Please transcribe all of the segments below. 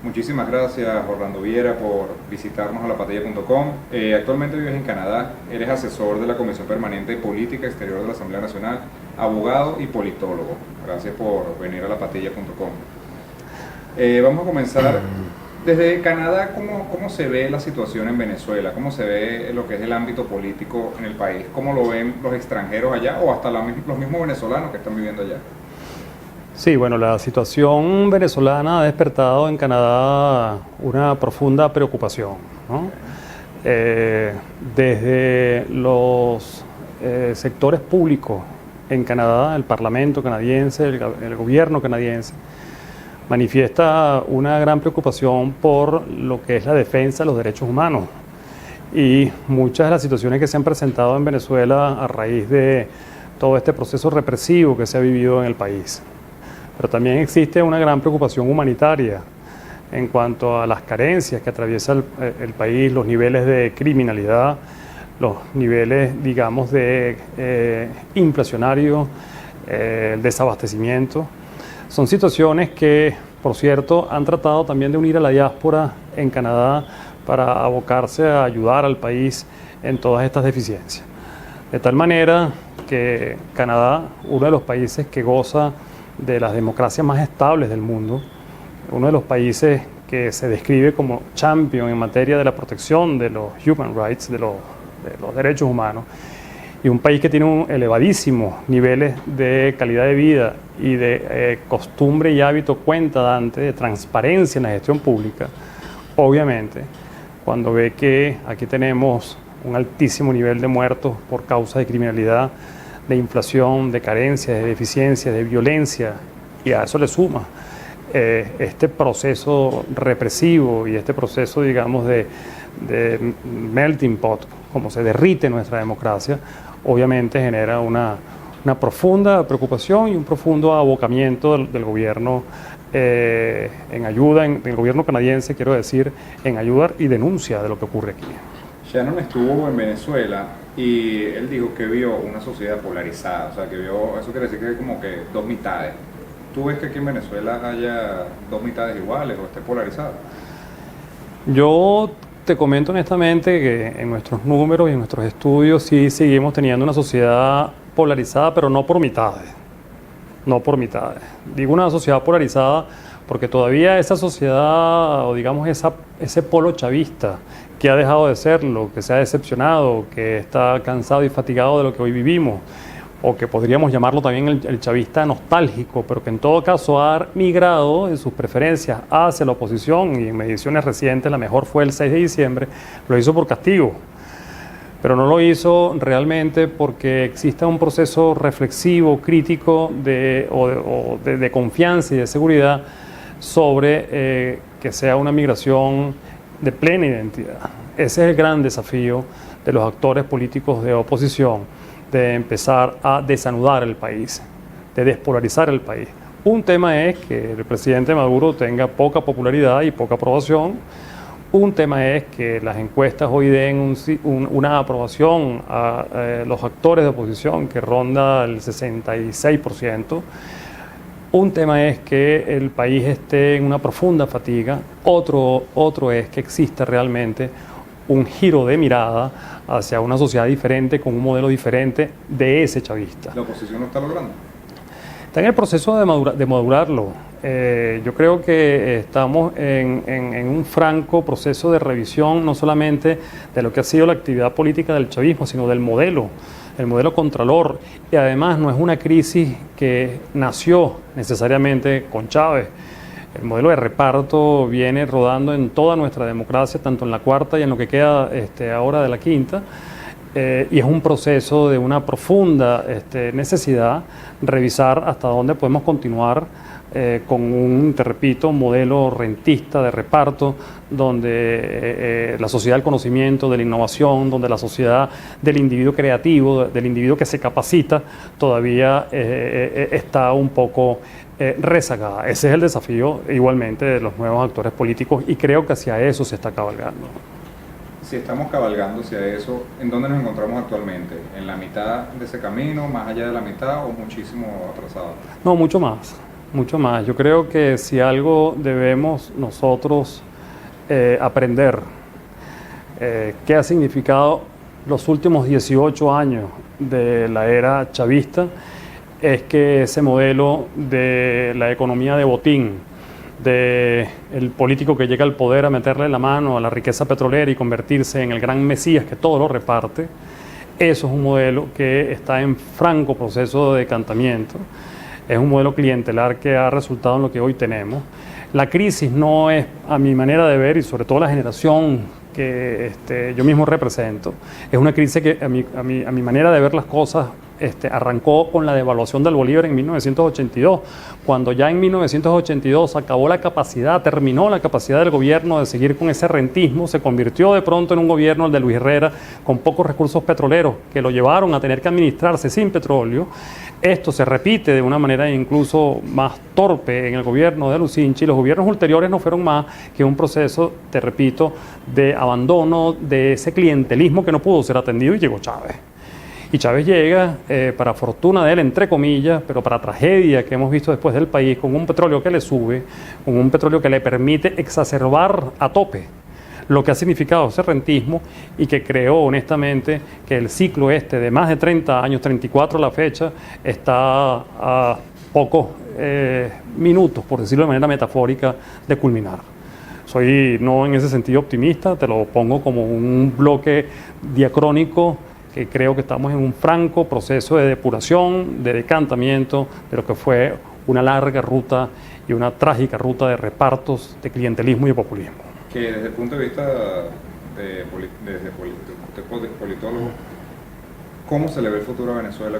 Muchísimas gracias, Orlando Viera, por visitarnos a lapatilla.com. Actualmente vives en Canadá, eres asesor de la Comisión Permanente de Política Exterior de la Asamblea Nacional, abogado y politólogo. Gracias por venir a lapatilla.com. Vamos a comenzar desde Canadá. ¿Cómo se ve la situación en Venezuela? ¿Cómo se ve lo que es el ámbito político en el país? ¿Cómo lo ven los extranjeros allá o hasta los mismos venezolanos que están viviendo allá? Sí, bueno, la situación venezolana ha despertado en Canadá una profunda preocupación, ¿no? Desde los sectores públicos en Canadá, el Parlamento canadiense, el gobierno canadiense, manifiesta una gran preocupación por lo que es la defensa de los derechos humanos. Y muchas de las situaciones que se han presentado en Venezuela a raíz de todo este proceso represivo que se ha vivido en el país. Pero también existe una gran preocupación humanitaria en cuanto a las carencias que atraviesa el país, los niveles de criminalidad, los niveles, digamos, de inflacionario, el desabastecimiento. Son situaciones que, por cierto, han tratado también de unir a la diáspora en Canadá para abocarse a ayudar al país en todas estas deficiencias. De tal manera que Canadá, uno de los países que goza de las democracias más estables del mundo, uno de los países que se describe como champion en materia de la protección de los human rights, de los derechos humanos, y un país que tiene elevadísimos niveles de calidad de vida y de costumbre y hábito cuenta dante de transparencia en la gestión pública. Obviamente, cuando ve que aquí tenemos un altísimo nivel de muertos por causa de criminalidad, de inflación, de carencias, de deficiencias, de violencia, y a eso le suma este proceso represivo y este proceso, digamos, de melting pot, como se derrite nuestra democracia, obviamente genera una profunda preocupación y un profundo abocamiento del gobierno en ayuda, del gobierno canadiense, quiero decir, en ayuda y denuncia de lo que ocurre aquí. Shannon estuvo en Venezuela y él dijo que vio una sociedad polarizada, o sea, que vio, eso quiere decir que hay como que dos mitades. ¿Tú ves que aquí en Venezuela haya dos mitades iguales o esté polarizada? Yo te comento honestamente que en nuestros números y en nuestros estudios sí seguimos teniendo una sociedad polarizada, pero no por mitades. No por mitades. Digo una sociedad polarizada porque todavía esa sociedad, o digamos ese polo chavista, que ha dejado de serlo, que se ha decepcionado, que está cansado y fatigado de lo que hoy vivimos, o que podríamos llamarlo también el chavista nostálgico, pero que en todo caso ha migrado en sus preferencias hacia la oposición, y en mediciones recientes la mejor fue el 6 de diciembre, lo hizo por castigo, pero no lo hizo realmente porque exista un proceso reflexivo, crítico de confianza y de seguridad sobre que sea una migración de plena identidad. Ese es el gran desafío de los actores políticos de oposición, de empezar a desanudar el país, de despolarizar el país. Un tema es que el presidente Maduro tenga poca popularidad y poca aprobación. Un tema es que las encuestas hoy den una aprobación a los actores de oposición que ronda el 66%. Un tema es que el país esté en una profunda fatiga, otro es que exista realmente un giro de mirada hacia una sociedad diferente, con un modelo diferente de ese chavista. ¿La oposición lo está logrando? Está en el proceso de madurarlo. Yo creo que estamos en un franco proceso de revisión, no solamente de lo que ha sido la actividad política del chavismo, sino del modelo, el modelo contralor. Y además no es una crisis que nació necesariamente con Chávez. El modelo de reparto viene rodando en toda nuestra democracia, tanto en la cuarta y en lo que queda ahora de la quinta. Y es un proceso de una profunda necesidad revisar hasta dónde podemos continuar con un, te repito, modelo rentista de reparto, donde la sociedad del conocimiento, de la innovación, donde la sociedad del individuo creativo, del individuo que se capacita, todavía está un poco rezagada. Ese es el desafío igualmente de los nuevos actores políticos y creo que hacia eso se está cabalgando. Si estamos cabalgando hacia eso, ¿en dónde nos encontramos actualmente? ¿En la mitad de ese camino, más allá de la mitad o muchísimo atrasado? No, mucho más. mucho más. Yo creo que si algo debemos nosotros aprender, qué ha significado los últimos 18 años de la era chavista, es que ese modelo de la economía de botín, de el político que llega al poder a meterle la mano a la riqueza petrolera y convertirse en el gran mesías que todo lo reparte, eso es un modelo que está en franco proceso de decantamiento. Es un modelo clientelar que ha resultado en lo que hoy tenemos. La crisis no es, a mi manera de ver, y sobre todo la generación que yo mismo represento, es una crisis que a mi manera de ver las cosas arrancó con la devaluación del bolívar en 1982, cuando ya en 1982 acabó la capacidad, terminó la capacidad del gobierno de seguir con ese rentismo, se convirtió de pronto en un gobierno, el de Luis Herrera, con pocos recursos petroleros, que lo llevaron a tener que administrarse sin petróleo. Esto se repite de una manera incluso más torpe en el gobierno de Lucinchi. Los gobiernos ulteriores no fueron más que un proceso, te repito, de abandono de ese clientelismo que no pudo ser atendido, y llegó Chávez. Y Chávez llega, para fortuna de él, entre comillas, pero para tragedia que hemos visto después del país, con un petróleo que le sube, con un petróleo que le permite exacerbar a tope lo que ha significado ese rentismo, y que creó honestamente que el ciclo de más de 30 años, 34 a la fecha, está a pocos minutos, por decirlo de manera metafórica, de culminar. Soy no en ese sentido optimista, te lo pongo como un bloque diacrónico, que creo que estamos en un franco proceso de depuración, de decantamiento de lo que fue una larga ruta y una trágica ruta de repartos, de clientelismo y de populismo. Que desde el punto de vista de politólogo, ¿cómo se le ve el futuro a Venezuela?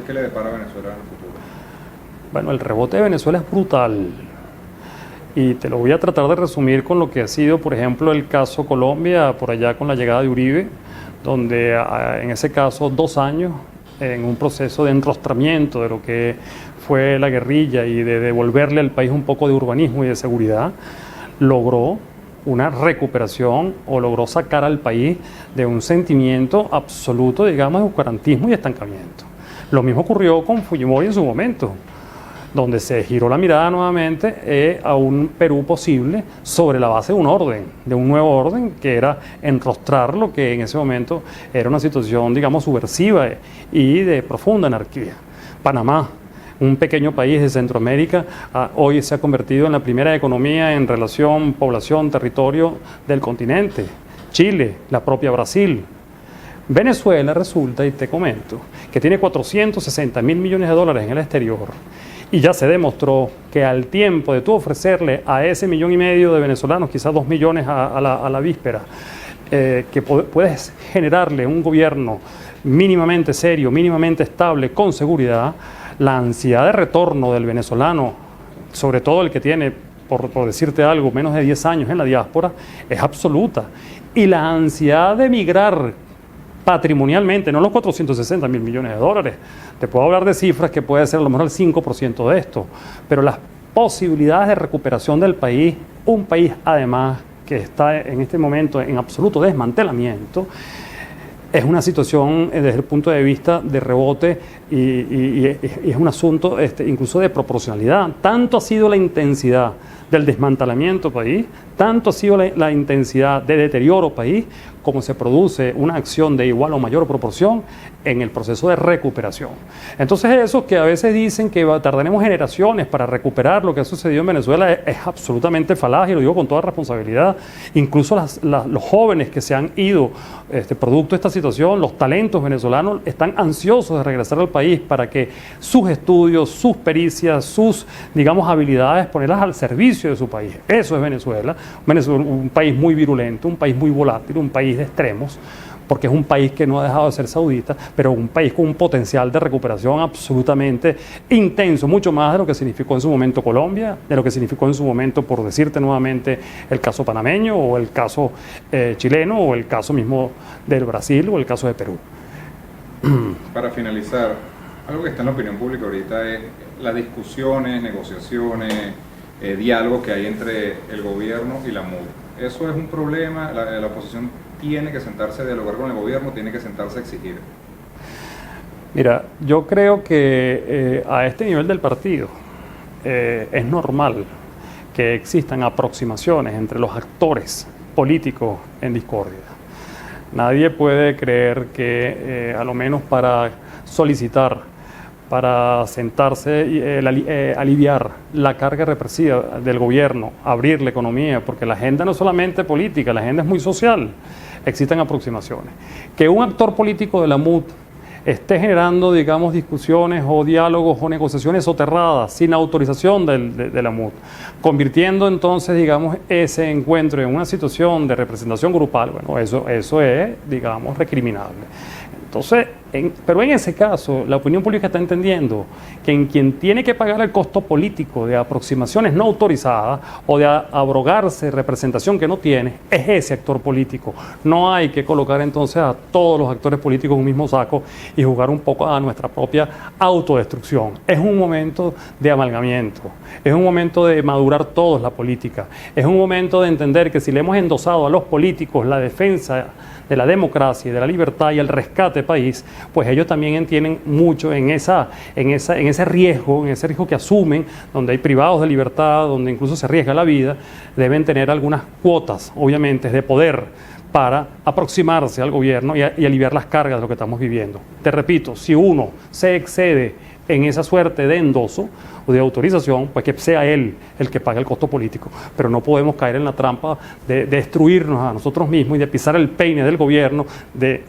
¿Qué le depara a Venezuela en el futuro? Bueno, el rebote de Venezuela es brutal, y te lo voy a tratar de resumir con lo que ha sido, por ejemplo, el caso Colombia, por allá con la llegada de Uribe, donde en ese caso 2 años, en un proceso de enrostramiento de lo que fue la guerrilla y de devolverle al país un poco de urbanismo y de seguridad, logró una recuperación, o logró sacar al país de un sentimiento absoluto, digamos, de oscurantismo y estancamiento. Lo mismo ocurrió con Fujimori en su momento, donde se giró la mirada nuevamente a un Perú posible sobre la base de un orden, de un nuevo orden, que era enrostrar lo que en ese momento era una situación, digamos, subversiva y de profunda anarquía. Panamá, un pequeño país de Centroamérica, hoy se ha convertido en la primera economía en relación población-territorio del continente. Chile, la propia Brasil. Venezuela resulta, y te comento, que tiene 460.000 millones de dólares en el exterior, y ya se demostró que al tiempo de tú ofrecerle a ese 1,5 millones de venezolanos, quizás 2 millones a la víspera, que puedes generarle un gobierno mínimamente serio, mínimamente estable, con seguridad, la ansiedad de retorno del venezolano, sobre todo el que tiene, por decirte algo, menos de 10 años en la diáspora, es absoluta. Y la ansiedad de emigrar patrimonialmente, no los 460.000 millones de dólares, te puedo hablar de cifras que puede ser a lo mejor el 5% de esto, pero las posibilidades de recuperación del país, un país además que está en este momento en absoluto desmantelamiento, es una situación desde el punto de vista de rebote y es un asunto incluso de proporcionalidad. Tanto ha sido la intensidad del desmantelamiento país, tanto ha sido la intensidad de deterioro país, como se produce una acción de igual o mayor proporción en el proceso de recuperación. Entonces eso que a veces dicen que tardaremos generaciones para recuperar lo que ha sucedido en Venezuela es absolutamente falaz, y lo digo con toda responsabilidad. Incluso los jóvenes que se han ido producto de esta situación, los talentos venezolanos están ansiosos de regresar al país para que sus estudios, sus pericias, sus, digamos, habilidades, ponerlas al servicio de su país. Eso es Venezuela, un país muy virulento, un país muy volátil, un país de extremos, porque es un país que no ha dejado de ser saudita, pero un país con un potencial de recuperación absolutamente intenso, mucho más de lo que significó en su momento Colombia, de lo que significó en su momento, por decirte nuevamente, el caso panameño, o el caso chileno, o el caso mismo del Brasil, o el caso de Perú. Para finalizar, algo que está en la opinión pública ahorita es las discusiones, negociaciones, diálogos que hay entre el gobierno y la MUD. ¿Eso es un problema? ¿La oposición tiene que sentarse a dialogar con el gobierno, tiene que sentarse a exigir? Mira, yo creo que a este nivel del partido, es normal que existan aproximaciones entre los actores políticos en discordia. Nadie puede creer que, a lo menos para solicitar, para sentarse y aliviar la carga represiva del gobierno, abrir la economía, porque la agenda no es solamente política, la agenda es muy social, existen aproximaciones. Que un actor político de la MUD esté generando, digamos, discusiones o diálogos o negociaciones soterradas sin autorización de la MUD, convirtiendo entonces, digamos, ese encuentro en una situación de representación grupal, bueno, eso es, digamos, recriminable. Entonces, pero en ese caso, la opinión pública está entendiendo que en quien tiene que pagar el costo político de aproximaciones no autorizadas o de abrogarse representación que no tiene, es ese actor político. No hay que colocar entonces a todos los actores políticos en un mismo saco y jugar un poco a nuestra propia autodestrucción. Es un momento de amalgamiento, es un momento de madurar todos la política, es un momento de entender que si le hemos endosado a los políticos la defensa de la democracia y de la libertad y el rescate del país, pues ellos también entienden mucho en ese riesgo que asumen, donde hay privados de libertad, donde incluso se arriesga la vida, deben tener algunas cuotas, obviamente, de poder para aproximarse al gobierno y aliviar las cargas de lo que estamos viviendo. Te repito, si uno se excede en esa suerte de endoso o de autorización, pues que sea él el que pague el costo político. Pero no podemos caer en la trampa de destruirnos a nosotros mismos y de pisar el peine del gobierno,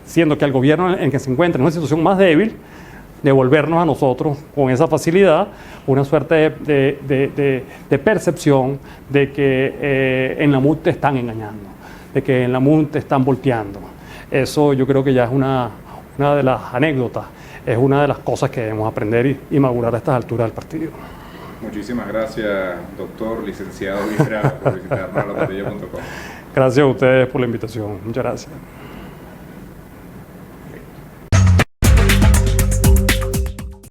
siendo que al gobierno en que se encuentra en una situación más débil, devolvernos a nosotros con esa facilidad una suerte de percepción de que en la MUD te están engañando, de que en la MUD te están volteando. Eso yo creo que ya es una de las anécdotas, es una de las cosas que debemos aprender y madurar a estas alturas del partido. Muchísimas gracias, doctor, licenciado Luis Real, por visitarnos a lapatilla.com. Gracias a ustedes por la invitación. Muchas gracias.